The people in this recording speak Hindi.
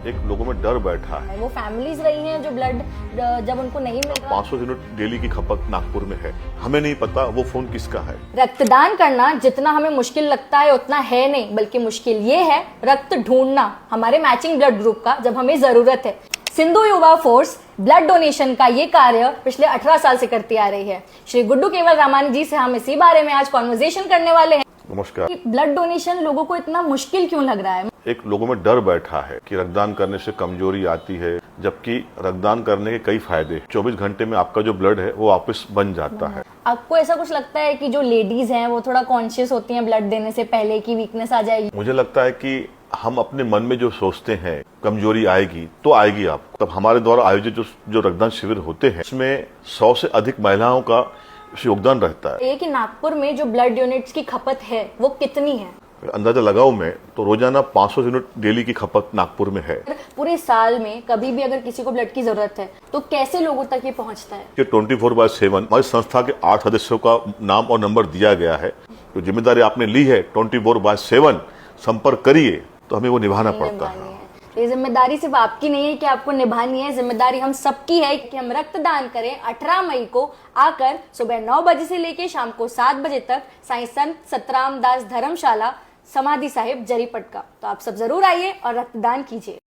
एक लोगों में डर बैठा है। वो फैमिलीज रही हैं जो ब्लड जब उनको नहीं मिल रहा। 500 यूनिट डेली की खपत नागपुर में है, हमें नहीं पता वो फोन किसका है। रक्तदान करना जितना हमें मुश्किल लगता है उतना है नहीं, बल्कि मुश्किल ये है रक्त ढूंढना हमारे मैचिंग ब्लड ग्रुप का जब हमें जरूरत है। सिंधु युवा फोर्स ब्लड डोनेशन का ये कार्य पिछले 18 साल से करती आ रही है। श्री गुड्डू केवल रामानी जी से हम इसी बारे में आज कॉन्वर्सेशन करने वाले हैं। नमस्कार। ब्लड डोनेशन लोगों को इतना मुश्किल क्यों लग रहा है? एक लोगों में डर बैठा है कि रक्तदान करने से कमजोरी आती है, जबकि रक्तदान करने के कई फायदे। 24 घंटे में आपका जो ब्लड है वो वापस बन जाता है। आपको ऐसा कुछ लगता है कि जो लेडीज हैं वो थोड़ा कॉन्शियस होती हैं ब्लड देने से पहले की वीकनेस आ जाएगी? मुझे लगता है कि हम अपने मन में जो सोचते हैं कमजोरी आएगी तो आएगी आपको। तब हमारे द्वारा आयोजित जो रक्तदान शिविर होते हैं उसमें 100 से अधिक महिलाओं का योगदान रहता है। ये कि नागपुर में जो ब्लड यूनिट्स की खपत है वो कितनी है? अंदाजा लगाऊं मैं तो रोजाना 500 यूनिट डेली की खपत नागपुर में है। पूरे साल में कभी भी अगर किसी को ब्लड की जरूरत है तो कैसे लोगों तक ये पहुंचता है? 24/7 हमारी संस्था के 8 सदस्यों का नाम और नंबर दिया गया है। जो जिम्मेदारी आपने ली है 24/7 संपर्क करिए, तो हमें वो निभाना पड़ता है। ये जिम्मेदारी सिर्फ आपकी नहीं है कि आपको निभानी है, जिम्मेदारी हम सबकी है कि हम रक्तदान करें। 18 मई को आकर सुबह 9 बजे से लेकर शाम को 7 बजे तक साईं संत सतराम दास धर्मशाला समाधि साहिब जरीपटका। तो आप सब जरूर आइए और रक्तदान कीजिए।